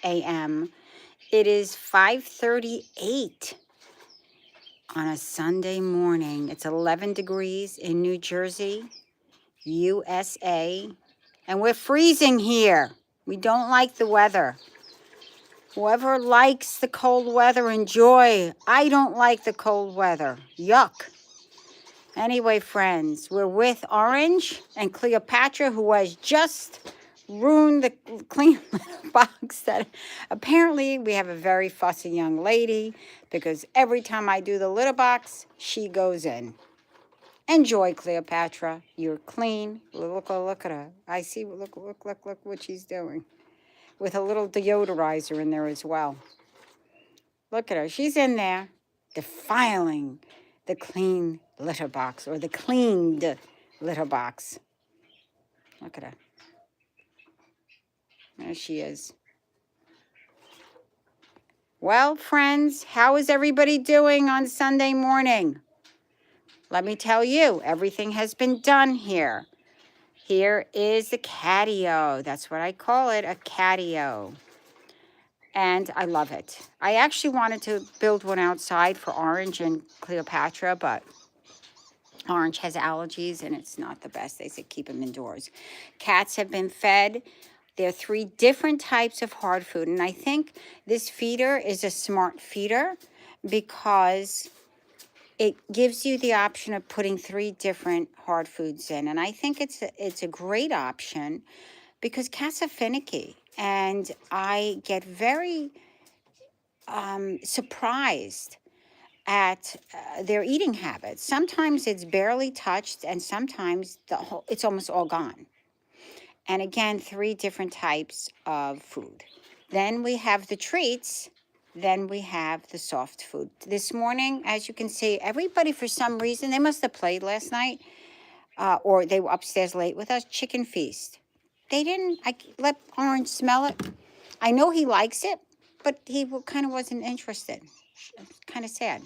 a.m. It is 5:38 on a Sunday morning. It's 11 degrees in New Jersey, USA, and we're freezing here. We don't like the weather. Whoever likes the cold weather, enjoy. I don't like the cold weather. Yuck. Anyway, friends, we're with Orange and Cleopatra, who has just ruined the clean litter box. That apparently we have a very fussy young lady, because every time I do the litter box, she goes in. Enjoy, Cleopatra. You're clean. Look at her. I see. Look what she's doing. With a little deodorizer in there as well. Look at her. She's in there defiling the clean litter box, or the cleaned litter box. Look at her. There she is. Well, friends, how is everybody doing on Sunday morning? Let me tell you, everything has been done here. Here is the catio. That's what I call it, a catio. And I love it. I actually wanted to build one outside for Orange and Cleopatra, but Orange has allergies and it's not the best. They said keep them indoors. Cats have been fed. There are 3 different types of hard food. And I think this feeder is a smart feeder because it gives you the option of putting 3 different hard foods in. And I think it's a great option because cats are finicky. And I get very surprised at their eating habits. Sometimes it's barely touched, and sometimes it's almost all gone. And again, 3 different types of food. Then we have the treats. Then we have the soft food. This morning, as you can see, everybody, for some reason, they must have played last night, or they were upstairs late with us, chicken feast. They didn't, I let Orange smell it. I know he likes it, but he kind of wasn't interested. Kind of sad.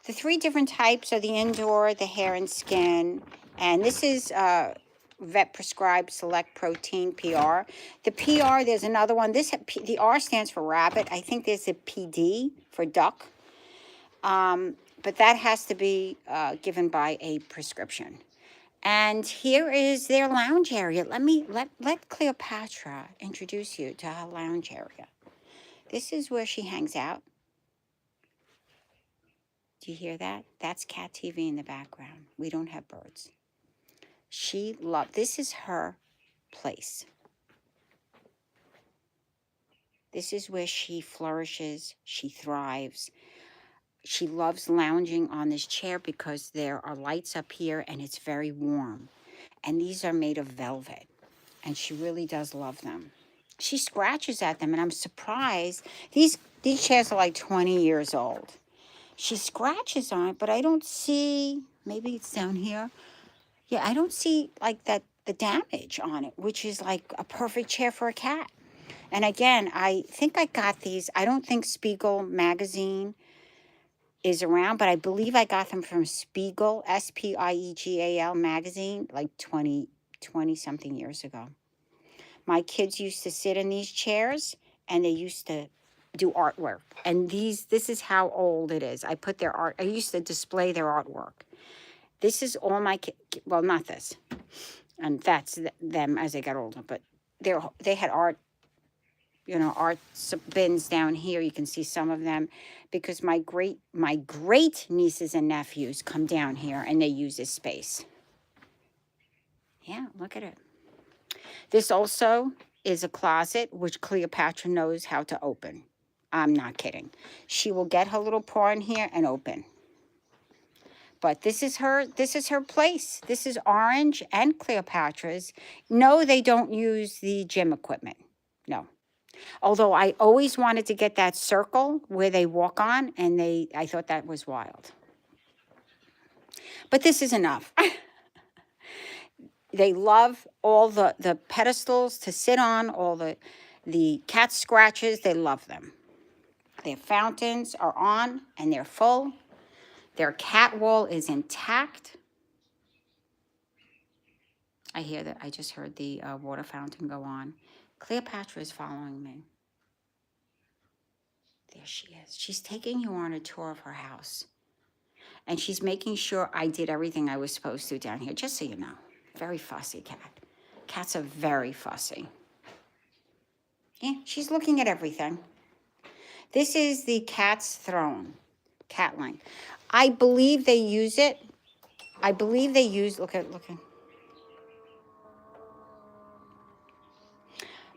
The 3 different types are the indoor, the hair and skin, and this is vet prescribed select protein, PR. The PR, there's another one. The R stands for rabbit. I think there's a PD for duck, but that has to be given by a prescription. And here is their lounge area. Let Cleopatra introduce you to her lounge area. This is where she hangs out. Do you hear that? That's cat TV in the background. We don't have birds. This is her place. This is where she flourishes. She thrives. She loves lounging on this chair because there are lights up here and it's very warm. And these are made of velvet. And she really does love them. She scratches at them and I'm surprised. These chairs are like 20 years old. She scratches on it, but I don't see, maybe it's down here. Yeah, I don't see like the damage on it, which is like a perfect chair for a cat. And again, I think I got these. I don't think Spiegel magazine is around, but I believe I got them from Spiegel, Spiegal magazine, like 20 something years ago. My kids used to sit in these chairs and they used to do artwork. And this is how old it is. I put their art, I used to display their artwork. This is all my kids, well, not this. And that's them as they got older, but they had art, art bins down here. You can see some of them because my great nieces and nephews come down here and they use this space. Yeah, look at it. This also is a closet, which Cleopatra knows how to open. I'm not kidding. She will get her little paw in here and open. But this is her place. This is Orange and Cleopatra's. No, they don't use the gym equipment. No. Although I always wanted to get that circle where they walk on, and I thought that was wild. But this is enough. They love all the pedestals to sit on, all the cat scratches. They love them. Their fountains are on and they're full. Their cat wall is intact. I just heard the water fountain go on. Cleopatra is following me. There she is. She's taking you on a tour of her house. And she's making sure I did everything I was supposed to down here, just so you know. Very fussy cat. Cats are very fussy. Yeah, she's looking at everything. This is the cat's throne, cat link. I believe they use it. I believe they use, look at,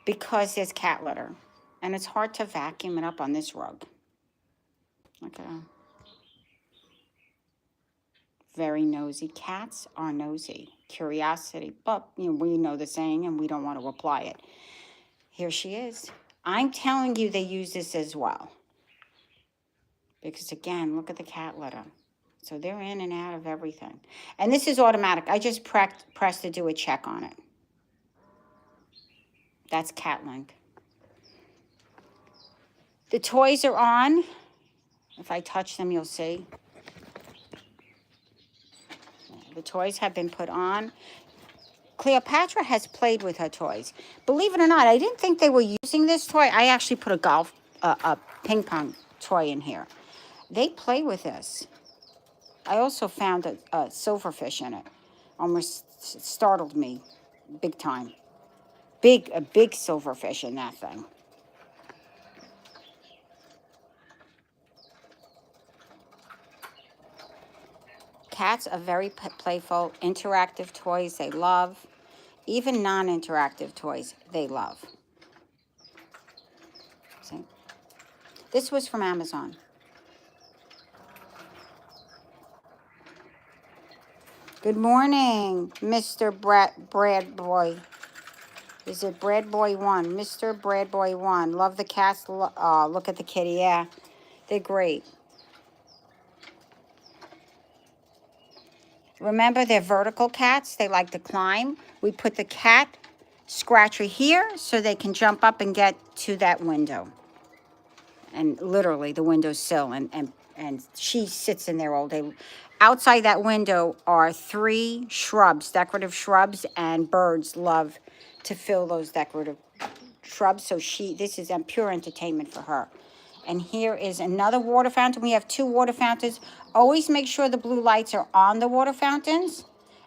because there's cat litter. And it's hard to vacuum it up on this rug. Look at her. Very nosy. Cats are nosy. Curiosity. But we know the saying and we don't want to apply it. Here she is. I'm telling you they use this as well. Because again, look at the cat litter. So they're in and out of everything. And this is automatic. I just press to do a check on it. That's Cat Link. The toys are on. If I touch them, you'll see. The toys have been put on. Cleopatra has played with her toys. Believe it or not, I didn't think they were using this toy. I actually put a ping pong toy in here. They play with this. I also found a silverfish in it. Almost startled me big time. A big silverfish in that thing. Cats are very playful, interactive toys they love. Even non-interactive toys they love. See? This was from Amazon. Good morning, Mr. Brad Boy. Is it Brad Boy 1? Mr. Brad Boy 1. Love the cats. Look at the kitty. Yeah, they're great. Remember, they're vertical cats. They like to climb. We put the cat scratcher here so they can jump up and get to that window. And literally the windowsill. And she sits in there all day. Outside that window are 3 shrubs, decorative shrubs, and birds love to fill those decorative shrubs. So this is pure entertainment for her. And here is another water fountain. We have 2 water fountains. Always make sure the blue lights are on the water fountains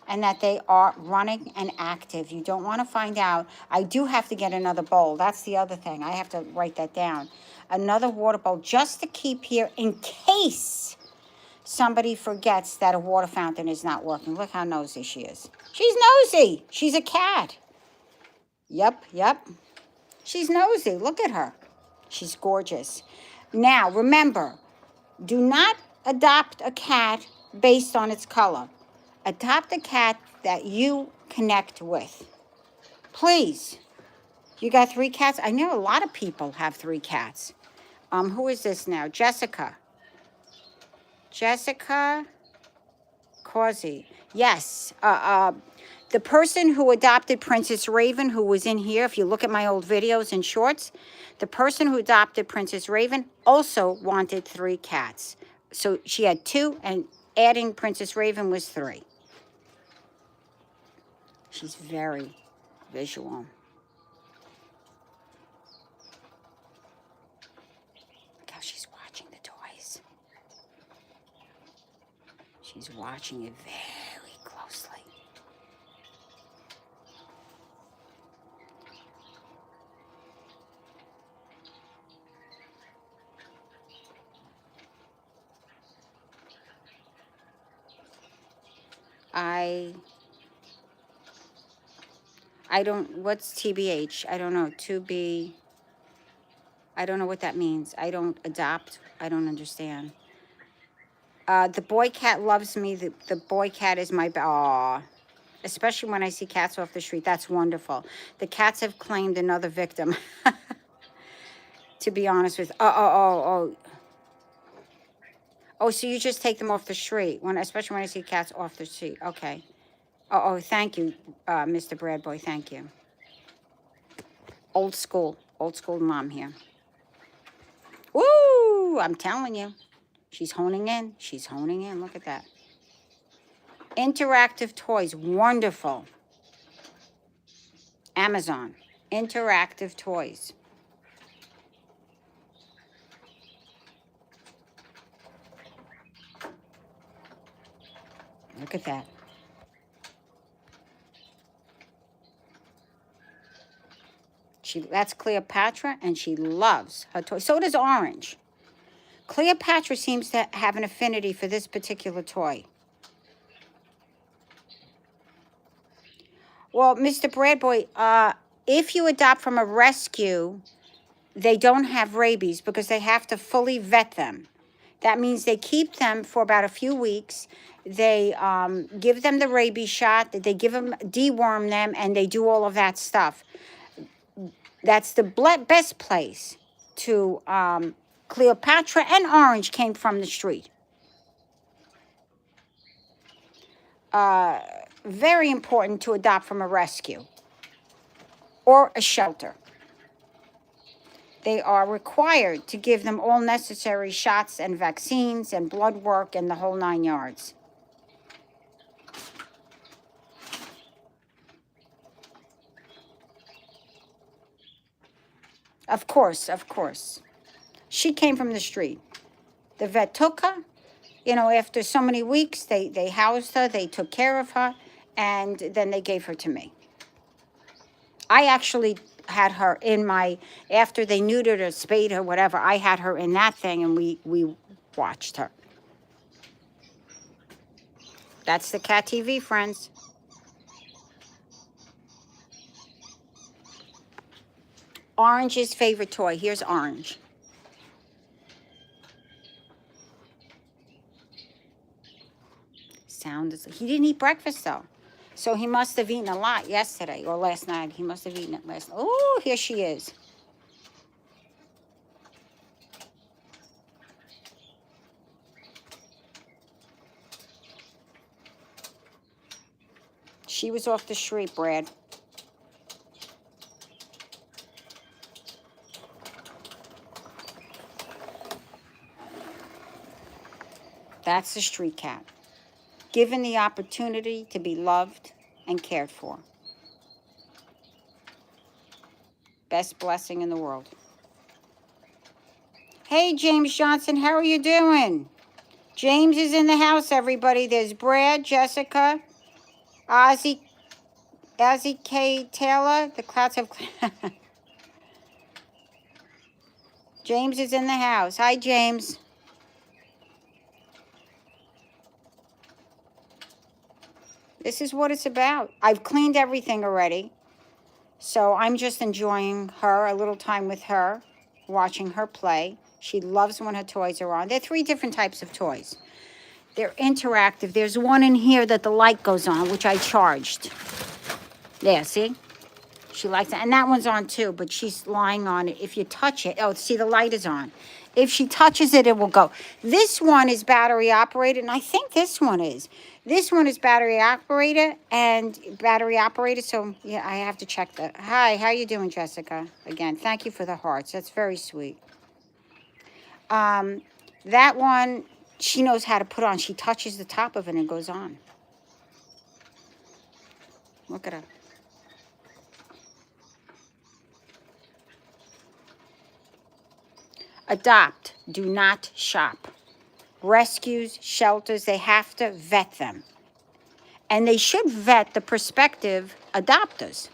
and that they are running and active. You don't want to find out. I do have to get another bowl. That's the other thing. I have to write that down. Another water bowl just to keep here in case somebody forgets that a water fountain is not working. Look how nosy she is. She's nosy. She's a cat. Yep. She's nosy. Look at her. She's gorgeous. Now, remember, do not adopt a cat based on its color. Adopt a cat that you connect with. Please. You got 3 cats? I know a lot of people have 3 cats. Who is this now? Jessica Causey. Yes. The person who adopted Princess Raven, who was in here, if you look at my old videos and shorts, the person who adopted Princess Raven also wanted 3 cats. So she had 2, and adding Princess Raven was 3. She's very visual. Look how she's watching the toys. She's watching it very closely. I don't, what's TBH? I don't know, to be, I don't know what that means. I don't adopt, I don't understand. The boy cat loves me. The boy cat is my, aw. Especially when I see cats off the street. That's wonderful. The cats have claimed another victim. To be honest with, oh, so you just take them off the street, especially when I see cats off the street. Okay. Oh, thank you, Mr. Brad Boy. Thank you. Old school mom here. Woo! I'm telling you. She's honing in. Look at that. Interactive toys. Wonderful. Amazon. Interactive toys. Look at that. That's Cleopatra, and she loves her toy. So does Orange. Cleopatra seems to have an affinity for this particular toy. Well, Mr. Bradboy, if you adopt from a rescue, they don't have rabies because they have to fully vet them. That means they keep them for about a few weeks. They give them the rabies shot. They give them, deworm them, and they do all of that stuff. That's the best place to Cleopatra, and Orange came from the street. Very important to adopt from a rescue or a shelter. They are required to give them all necessary shots and vaccines and blood work and the whole 9 yards. Of course, of course. She came from the street. The vet took her. After so many weeks, they housed her, they took care of her, and then they gave her to me. I actually had her in after they neutered her, spayed her, whatever, I had her in that thing, and we watched her. That's the Cat TV, friends. Orange's favorite toy. Here's Orange. He didn't eat breakfast, though. So he must have eaten a lot yesterday or last night. He must have eaten it last night. Oh, here she is. She was off the street, Brad. That's the street cat. Given the opportunity to be loved and cared for. Best blessing in the world. Hey, James Johnson, how are you doing? James is in the house, everybody. There's Brad, Jessica, Ozzy K. Taylor. The clouds have... James is in the house. Hi, James. This is what it's about. I've cleaned everything already. So I'm just enjoying a little time with her, watching her play. She loves when her toys are on. There are 3 different types of toys. They're interactive. There's one in here that the light goes on, which I charged. There, see? She likes it. And that one's on too, but she's lying on it. If you touch it, see, the light is on. If she touches it, it will go. This one is battery operated, and I think this one is. This one is battery operated, so yeah, I have to check that. Hi, how you doing, Jessica? Again, thank you for the hearts. That's very sweet. That one, she knows how to put on. She touches the top of it and it goes on. Look at her. Adopt, do not shop. Rescues, shelters, they have to vet them. And they should vet the prospective adopters.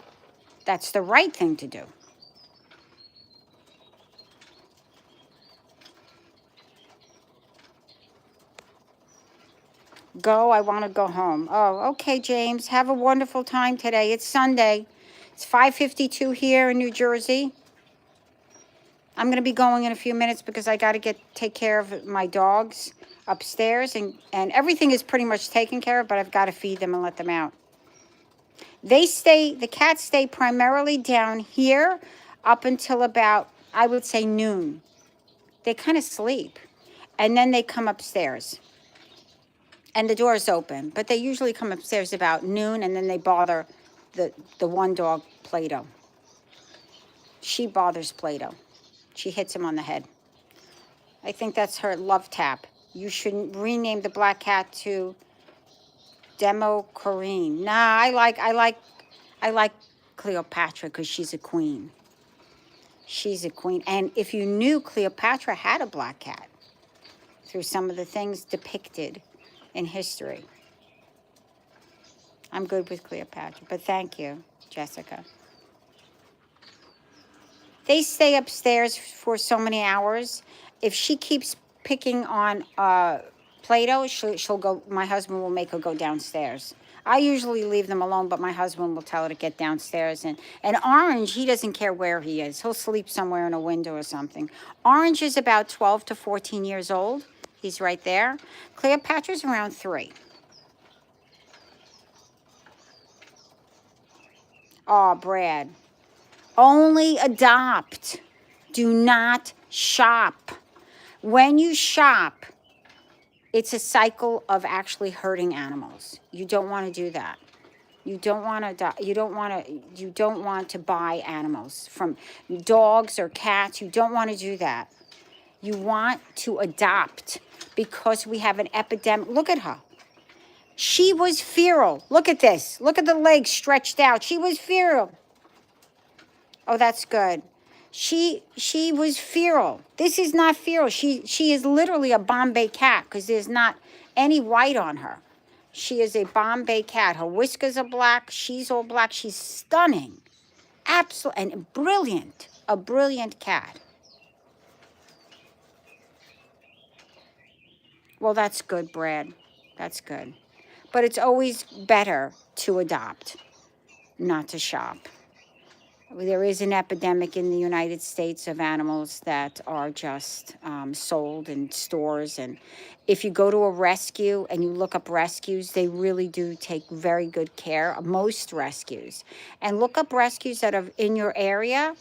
That's the right thing to do. I want to go home. Oh, okay, James. Have a wonderful time today. It's Sunday. It's 5:52 here in New Jersey. I'm going to be going in a few minutes because I got to take care of my dogs upstairs. And everything is pretty much taken care of, but I've got to feed them and let them out. The cats stay primarily down here up until about, I would say, noon. They kind of sleep. And then they come upstairs. And the door's open. But they usually come upstairs about noon, and then they bother the one dog, Plato. She bothers Plato. She hits him on the head. I think that's her love tap. You should rename the black cat to Demo Corrine. Nah, I like Cleopatra because she's a queen. She's a queen. And if you knew, Cleopatra had a black cat through some of the things depicted in history. I'm good with Cleopatra, but thank you, Jessica. They stay upstairs for so many hours. If she keeps picking on Play-Doh, she'll go. My husband will make her go downstairs. I usually leave them alone, but my husband will tell her to get downstairs. And Orange, he doesn't care where he is. He'll sleep somewhere in a window or something. Orange is about 12 to 14 years old. He's right there. Cleopatra's around 3. Oh, Brad. Only adopt. Do not shop. When you shop, it's a cycle of actually hurting animals. You don't want to do that. You don't want to. You don't want to buy animals from dogs or cats. You don't want to do that. You want to adopt because we have an epidemic. Look at her. She was feral. Look at this. Look at the legs stretched out. She was feral. Oh, that's good. She was feral. This is not feral. She is literally a Bombay cat because there's not any white on her. She is a Bombay cat. Her whiskers are black. She's all black. She's stunning. Absolutely. And brilliant. A brilliant cat. Well, that's good, Brad. That's good. But it's always better to adopt, not to shop. There is an epidemic in the United States of animals that are just sold in stores. And if you go to a rescue and you look up rescues, they really do take very good care of most rescues. And look up rescues that are in your area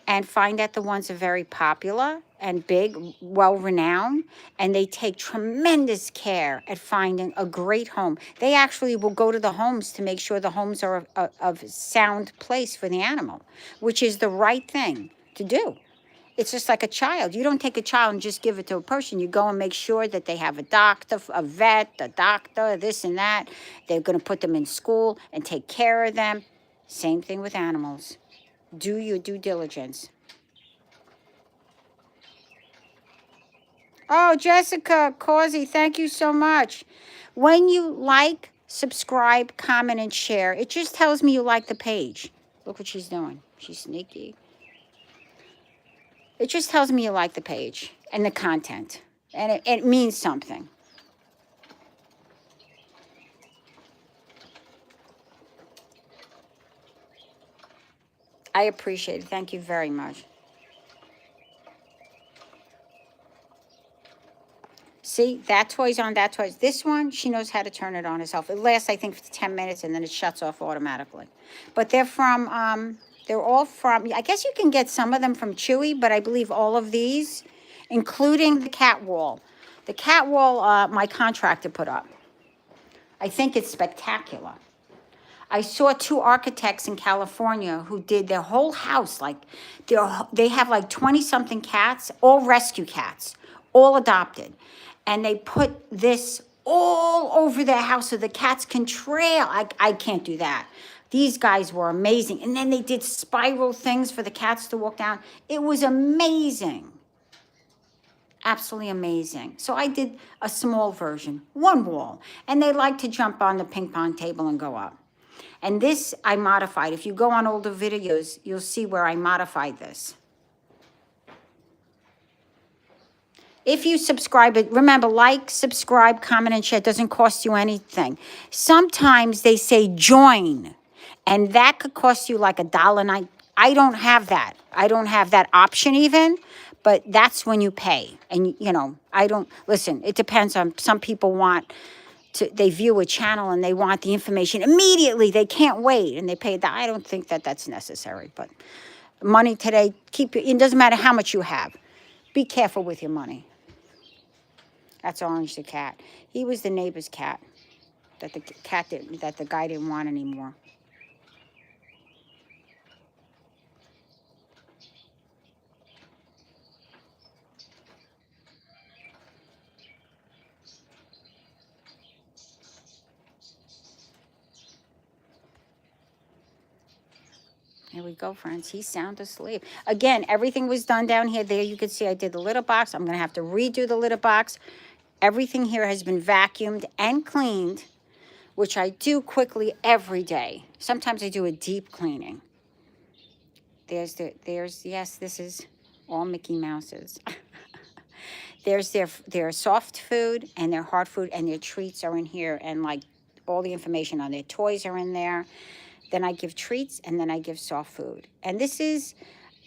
and find that the ones are very popular and big, well-renowned, and they take tremendous care at finding a great home. They actually will go to the homes to make sure the homes are of sound place for the animal, which is the right thing to do. It's just like a child. You don't take a child and just give it to a person. You go and make sure that they have a doctor, a vet, a doctor, this and that. They're going to put them in school and take care of them. Same thing with animals. Do your due diligence. Oh, Jessica Causey, thank you so much. When you like, subscribe, comment, and share, it just tells me you like the page. Look what she's doing. She's sneaky. It just tells me you like the page and the content. And it means something. I appreciate it. Thank you very much. See, that toy's on, that toy's. This one, she knows how to turn it on herself. It lasts, I think, for 10 minutes, and then it shuts off automatically. But they're all from, I guess you can get some of them from Chewy, but I believe all of these, including the cat wall. The cat wall, my contractor put up. I think it's spectacular. I saw 2 architects in California who did their whole house, like they have like 20-something cats, all rescue cats, all adopted. And they put this all over their house so the cats can trail. I can't do that. These guys were amazing. And then they did spiral things for the cats to walk down. It was amazing. Absolutely amazing. So I did a small version, 1 wall. And they like to jump on the ping pong table and go up. And this I modified. If you go on older videos, you'll see where I modified this. If you subscribe, remember, like, subscribe, comment, and share. It doesn't cost you anything. Sometimes they say join, and that could cost you like $1.09. I don't have that. I don't have that option even, but that's when you pay. And, I don't, listen, it depends on, some people want to, they view a channel and they want the information immediately. They can't wait, and they pay that. I don't think that that's necessary, but money today, it doesn't matter how much you have. Be careful with your money. That's Orange the cat. He was the neighbor's cat that the guy didn't want anymore. Here we go, friends. He's sound asleep. Again, everything was done down here. There you can see I did the litter box. I'm going to have to redo the litter box. Everything here has been vacuumed and cleaned which I do quickly every day. Sometimes I do a deep cleaning. Yes, this is all Mickey Mouses. There's their soft food and their hard food, and their treats are in here, and like all the information on their toys are in there. Then I give treats, and then I give soft food. And this is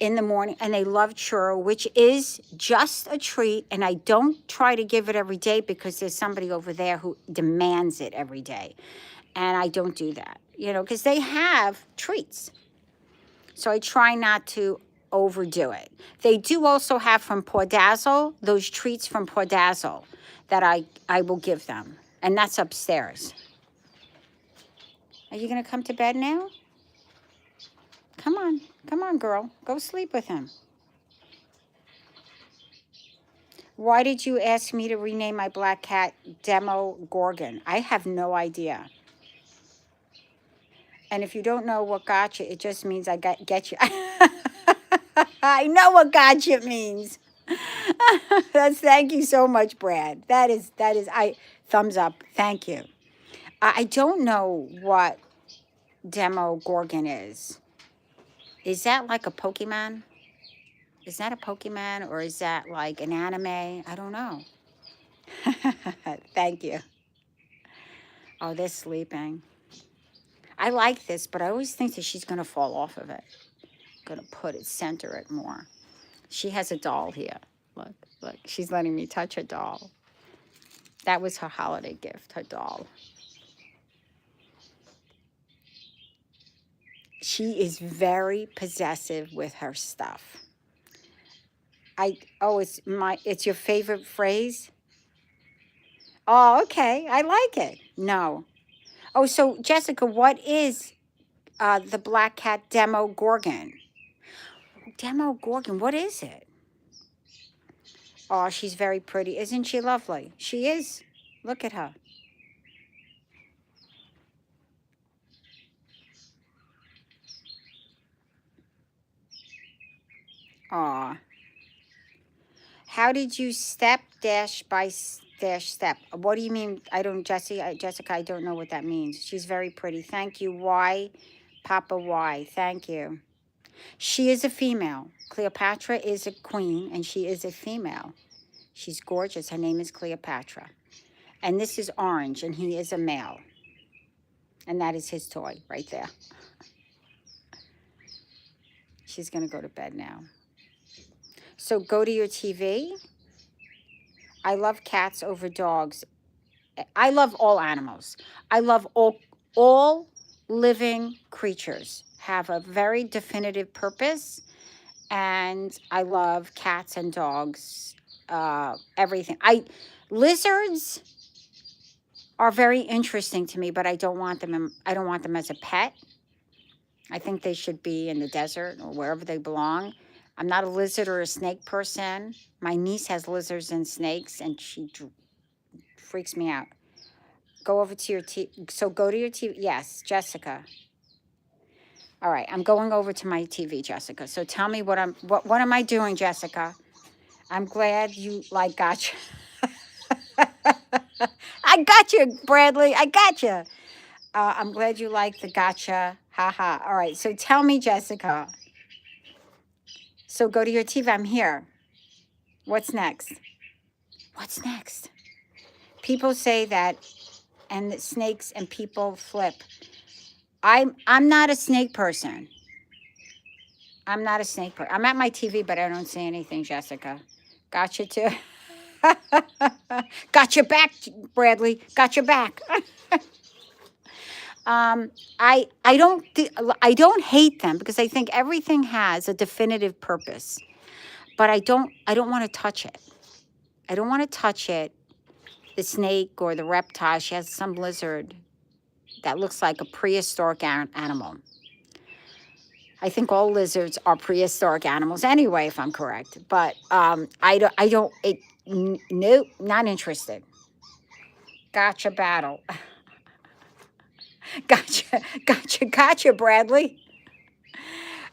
in the morning, and they love churro, which is just a treat. And I don't try to give it every day because there's somebody over there who demands it every day. And I don't do that, because they have treats. So I try not to overdo it. They do also have from Pordazzle, those treats from Pordazzle that I will give them. And that's upstairs. Are you going to come to bed now? Come on, girl. Go sleep with him. Why did you ask me to rename my black cat Demo Gorgon? I have no idea. And if you don't know what gotcha, it just means I get you. I know what gotcha means. Thank you so much, Brad. That is, thumbs up. Thank you. I don't know what Demo Gorgon is. Is that like a Pokemon? Is that a Pokemon, or is that like an anime? I don't know. Thank you. Oh, they're sleeping. I like this, but I always think that she's going to fall off of it. I'm going to center it more. She has a doll here. Look, she's letting me touch her doll. That was her holiday gift, her doll. She is very possessive with her stuff. It's your favorite phrase? Oh, okay. I like it. No. Oh, so Jessica, what is the black cat Demo Gorgon? Demo Gorgon, what is it? Oh, she's very pretty. Isn't she lovely? She is. Look at her. Aw. How did you step dash by dash step? What do you mean? Jessica, I don't know what that means. She's very pretty. Thank you. Why? Papa Y. Thank you. She is a female. Cleopatra is a queen, and she is a female. She's gorgeous. Her name is Cleopatra. And this is Orange, and he is a male. And that is his toy right there. She's going to go to bed now. So go to your TV. I love cats over dogs. I love all animals. I love all living creatures have a very definitive purpose. And I love cats and dogs, everything. Lizards are very interesting to me, but I don't want them as a pet. I think they should be in the desert or wherever they belong. I'm not a lizard or a snake person. My niece has lizards and snakes, and she freaks me out. Go over to your TV. So go to your TV. Yes, Jessica. All right, I'm going over to my TV, Jessica. So tell me what am I doing, Jessica? I'm glad you gotcha. I got you, Bradley. I got you. I'm glad you like the gotcha. Haha. All right, so tell me, Jessica. So go to your TV. I'm here. What's next? What's next? People say that, and that snakes and people flip. I'm not a snake person. I'm not a snake person. I'm at my TV, but I don't see anything, Jessica. Gotcha too. Got your back, Bradley. Got your back. I don't hate them because I think everything has a definitive purpose. But I don't want to touch it. I don't want to touch it. The snake or the reptile. She has some lizard that looks like a prehistoric animal. I think all lizards are prehistoric animals anyway, if I'm correct. But nope, not interested. Gotcha battle. Gotcha, Bradley.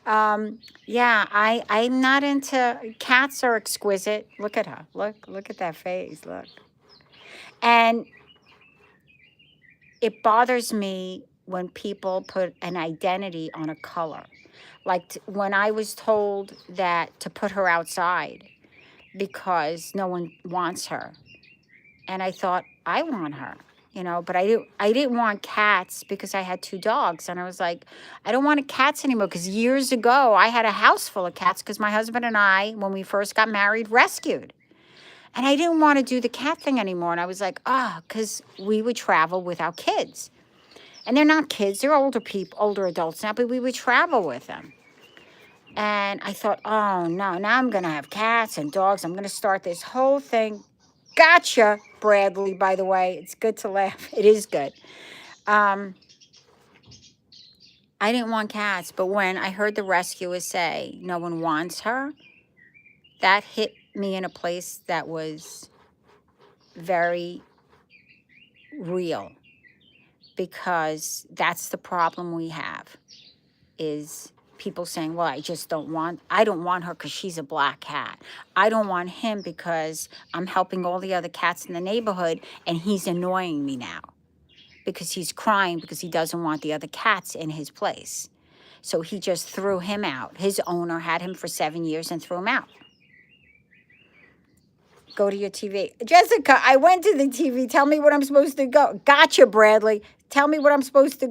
Yeah, I'm not into cats. Are exquisite. Look at her. Look at that face. Look. And it bothers me when people put an identity on a color. Like when I was told that to put her outside because no one wants her. And I thought, I want her, but I didn't want cats because I had two dogs. And I was like, I don't want cats anymore because years ago I had a house full of cats because my husband and I, when we first got married, rescued. And I didn't want to do the cat thing anymore. And I was like, because we would travel with our kids. And they're not kids, they're older people, older adults now, but we would travel with them. And I thought, oh no, now I'm going to have cats and dogs. I'm going to start this whole thing. Gotcha, Bradley, by the way. It's good to laugh. It is good. I didn't want cats, but when I heard the rescuers say no one wants her, that hit me in a place that was very real, because that's the problem we have, is people saying, well, I don't want her because she's a black cat. I don't want him because I'm helping all the other cats in the neighborhood and he's annoying me now because he's crying because he doesn't want the other cats in his place. So he just threw him out. His owner had him for 7 years and threw him out. Go to your TV. Jessica, I went to the TV. Tell me what I'm supposed to go. Gotcha, Bradley. Tell me what I'm supposed to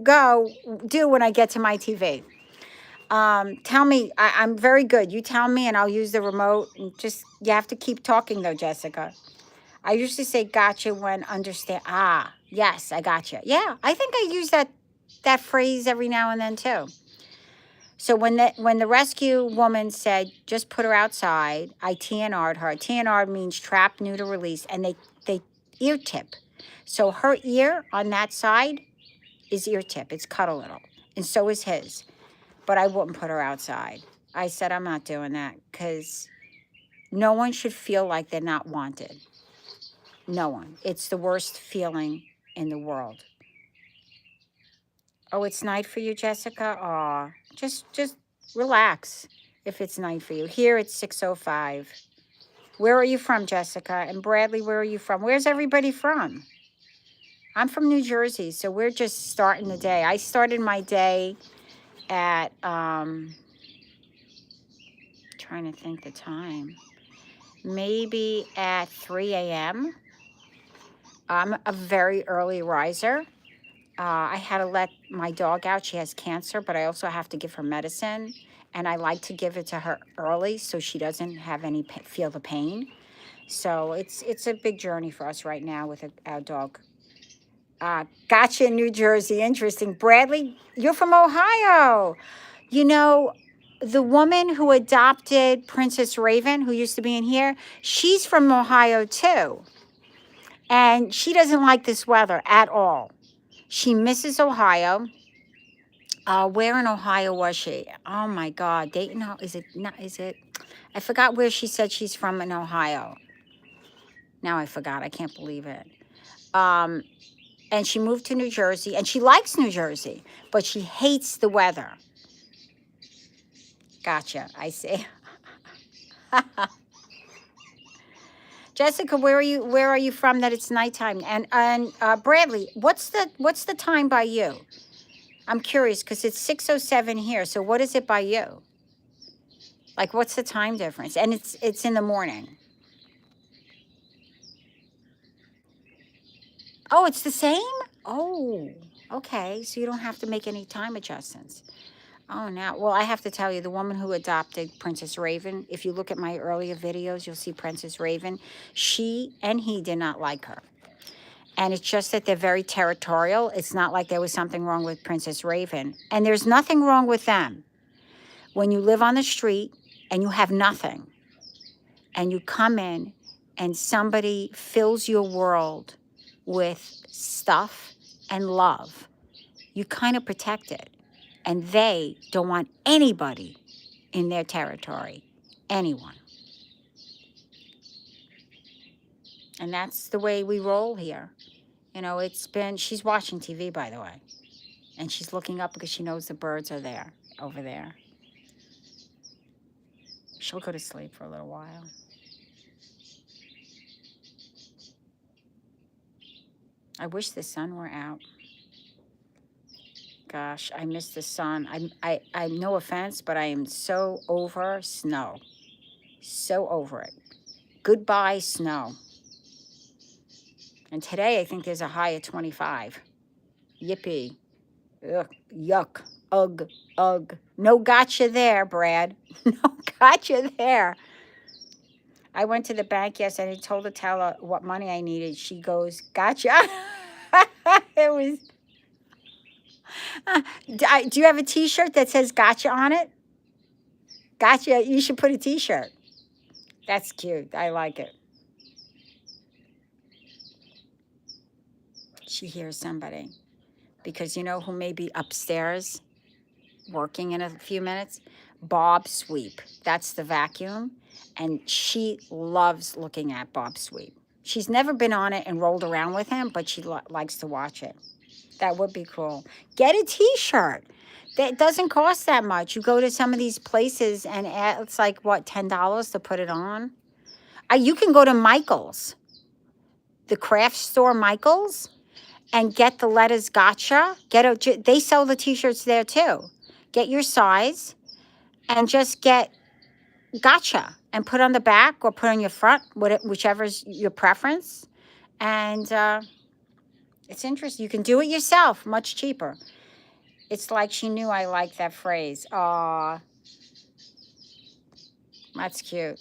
do when I get to my TV. Tell me, I'm very good. You tell me and I'll use the remote. And you have to keep talking though, Jessica. I used to say gotcha when understand. Yes, I gotcha. Yeah, I think I use that phrase every now and then too. So when the rescue woman said, just put her outside, I TNR'd her. TNR means trap, neuter, release, and they ear tip. So her ear on that side is ear tip. It's cut a little. And so is his. But I wouldn't put her outside. I said, I'm not doing that because no one should feel like they're not wanted. No one. It's the worst feeling in the world. Oh, it's night for you, Jessica? Aw, just relax if it's night for you. Here it's 6:05. Where are you from, Jessica? And Bradley, where are you from? Where's everybody from? I'm from New Jersey, so we're just starting the day. I started my day at, trying to think the time, maybe at 3 a.m. I'm a very early riser. I had to let my dog out. She has cancer, but I also have to give her medicine. And I like to give it to her early so she doesn't have feel the pain. So it's a big journey for us right now with our dog. Gotcha, New Jersey. Interesting. Bradley, you're from Ohio. You know, the woman who adopted Princess Raven, who used to be in here, she's from Ohio too. And she doesn't like this weather at all. She misses Ohio. Where in Ohio was she? Oh my God, Dayton. Is it not? Is it? I forgot where she said she's from in Ohio. Now I forgot. I can't believe it. And she moved to New Jersey, and she likes New Jersey, but she hates the weather. Gotcha. I see. Jessica, where are you from that it's nighttime? And Bradley, what's the time by you? I'm curious because it's 6:07 here. So what is it by you? Like, what's the time difference? And it's in the morning. Oh, it's the same? Oh, okay. So you don't have to make any time adjustments. Oh, now, well, I have to tell you, the woman who adopted Princess Raven, if you look at my earlier videos, you'll see Princess Raven. She and he did not like her. And it's just that they're very territorial. It's not like there was something wrong with Princess Raven. And there's nothing wrong with them. When you live on the street and you have nothing, and you come in and somebody fills your world with stuff and love, you kind of protect it. And they don't want anybody in their territory, anyone. And that's the way we roll here. She's watching TV, by the way. And she's looking up because she knows the birds are there, over there. She'll go to sleep for a little while. I wish the sun were out. gosh, I miss the sun. I'm no offense, but I am so over snow. So over it. Goodbye, snow. And today I think there's a high of 25. Yippee. Ugh, yuck. Ugh, ugh. No gotcha there, Brad. No gotcha there. I went to the bank yesterday and I told the teller what money I needed. She goes, gotcha. It was. Do you have a T-shirt that says "Gotcha" on it? Gotcha. You should put a T-shirt. That's cute. I like it. She hears somebody because you know who may be upstairs working in a few minutes? Bob Sweep. That's the vacuum, and she loves looking at Bob Sweep. She's never been on it and rolled around with him, but she likes to watch it. That would be cool. Get a T-shirt. That doesn't cost that much. You go to some of these places and it's like what, $10 to put it on. You can go to Michael's, the craft store Michael's, and get the letters "Gotcha." They sell the T-shirts there too. Get your size and just get "Gotcha" and put on the back or put on your front, whichever's your preference. And it's interesting. You can do it yourself, much cheaper. It's like she knew I liked that phrase. Aw, that's cute.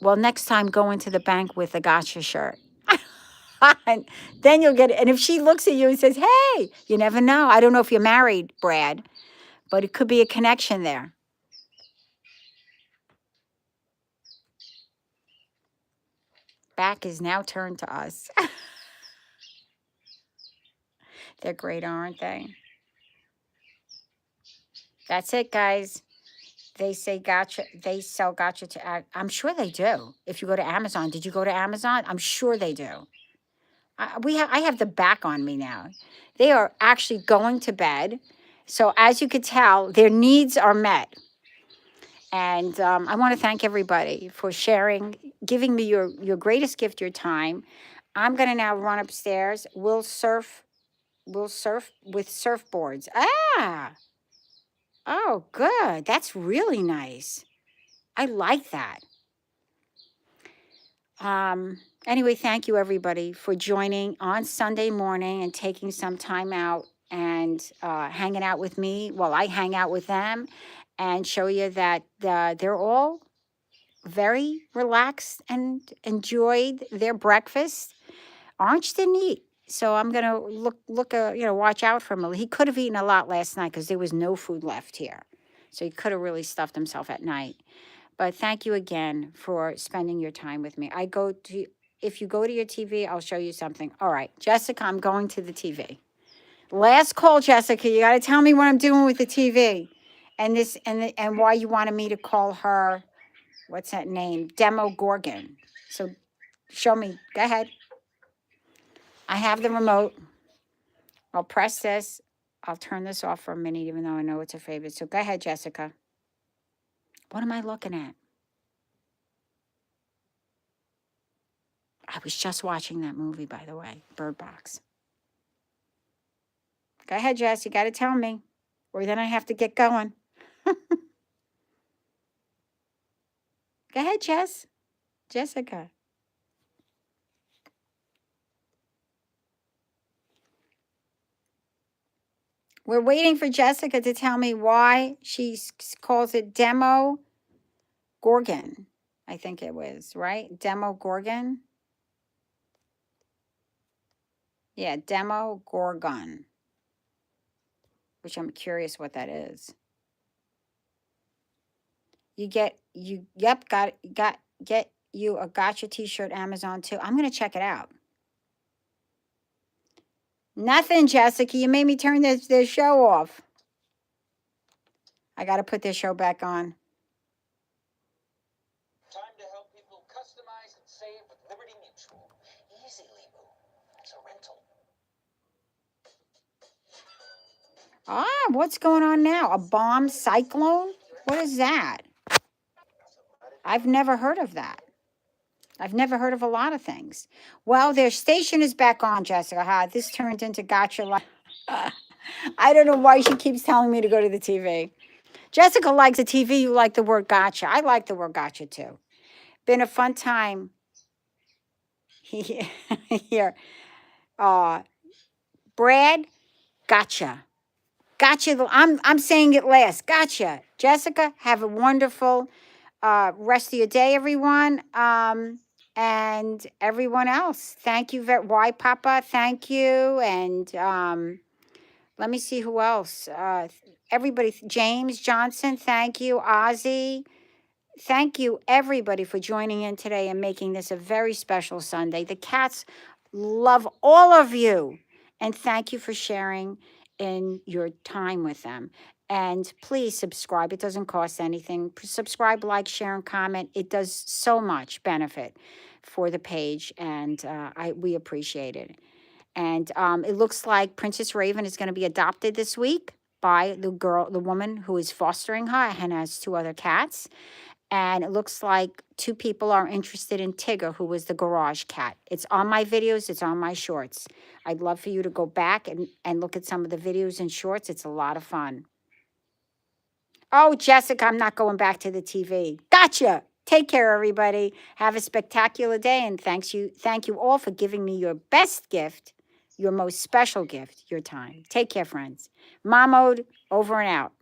Well, next time go into the bank with a gotcha shirt. And then you'll get it. And if she looks at you and says, hey, you never know. I don't know if you're married, Brad, but it could be a connection there. Back is now turned to us. They're great, aren't they? That's it, guys. They say gotcha. They sell gotcha to. I'm sure they do. If you go to Amazon, did you go to Amazon? I'm sure they do. I have the back on me now. They are actually going to bed. So as you could tell, their needs are met. And I want to thank everybody for sharing, giving me your greatest gift, your time. I'm going to now run upstairs. We'll surf with surfboards. Oh, good. That's really nice. I like that. Anyway, thank you everybody for joining on Sunday morning and taking some time out and hanging out with me while I hang out with them and show you that they're all very relaxed and enjoyed their breakfast. Orange didn't eat. So I'm gonna watch out for him. He could have eaten a lot last night because there was no food left here. So he could have really stuffed himself at night. But thank you again for spending your time with me. If you go to your TV, I'll show you something. All right, Jessica, I'm going to the TV. Last call, Jessica. You got to tell me what I'm doing with the TV, and why you wanted me to call her. What's that name? Demo Gorgon. So, show me. Go ahead. I have the remote. I'll press this. I'll turn this off for a minute, even though I know it's a favorite. So go ahead, Jessica. What am I looking at? I was just watching that movie, by the way, Bird Box. Go ahead, Jess. You got to tell me, or then I have to get going. Go ahead, Jess. Jessica. We're waiting for Jessica to tell me why she calls it Demo Gorgon. I think it was, right? Demo Gorgon. Yeah, Demo Gorgon. Which I'm curious what that is. Get you a gotcha t-shirt Amazon too. I'm gonna check it out. Nothing, Jessica. You made me turn this show off. I gotta put this show back on. Time to help people customize and save with Liberty Mutual. Easily, boo. It's a rental. What's going on now? A bomb cyclone? What is that? I've never heard of that. I've never heard of a lot of things. Well, their station is back on, Jessica. This turned into Gotcha Live. I don't know why she keeps telling me to go to the TV. Jessica likes the TV. You like the word gotcha. I like the word gotcha too. Been a fun time here. Uh, Brad, gotcha. Gotcha. I'm saying it last. Gotcha. Jessica, have a wonderful rest of your day, everyone. And everyone else. Thank you very why Papa, thank you. And let me see who else. Everybody, James Johnson, thank you. Ozzy. Thank you, everybody, for joining in today and making this a very special Sunday. The cats love all of you. And thank you for sharing in your time with them. And please subscribe. It doesn't cost anything. Subscribe, like, share, and comment. It does so much benefit for the page, and we appreciate it. And it looks like Princess Raven is going to be adopted this week by the woman who is fostering her and has two other cats. And it looks like two people are interested in Tigger, who was the garage cat. It's on my videos, it's on my shorts. I'd love for you to go back and look at some of the videos and shorts. It's a lot of fun. Oh, Jessica, I'm not going back to the TV. Gotcha. Take care, everybody. Have a spectacular day, and thank you all for giving me your best gift, your most special gift, your time. Take care, friends. Mom Mode, over and out.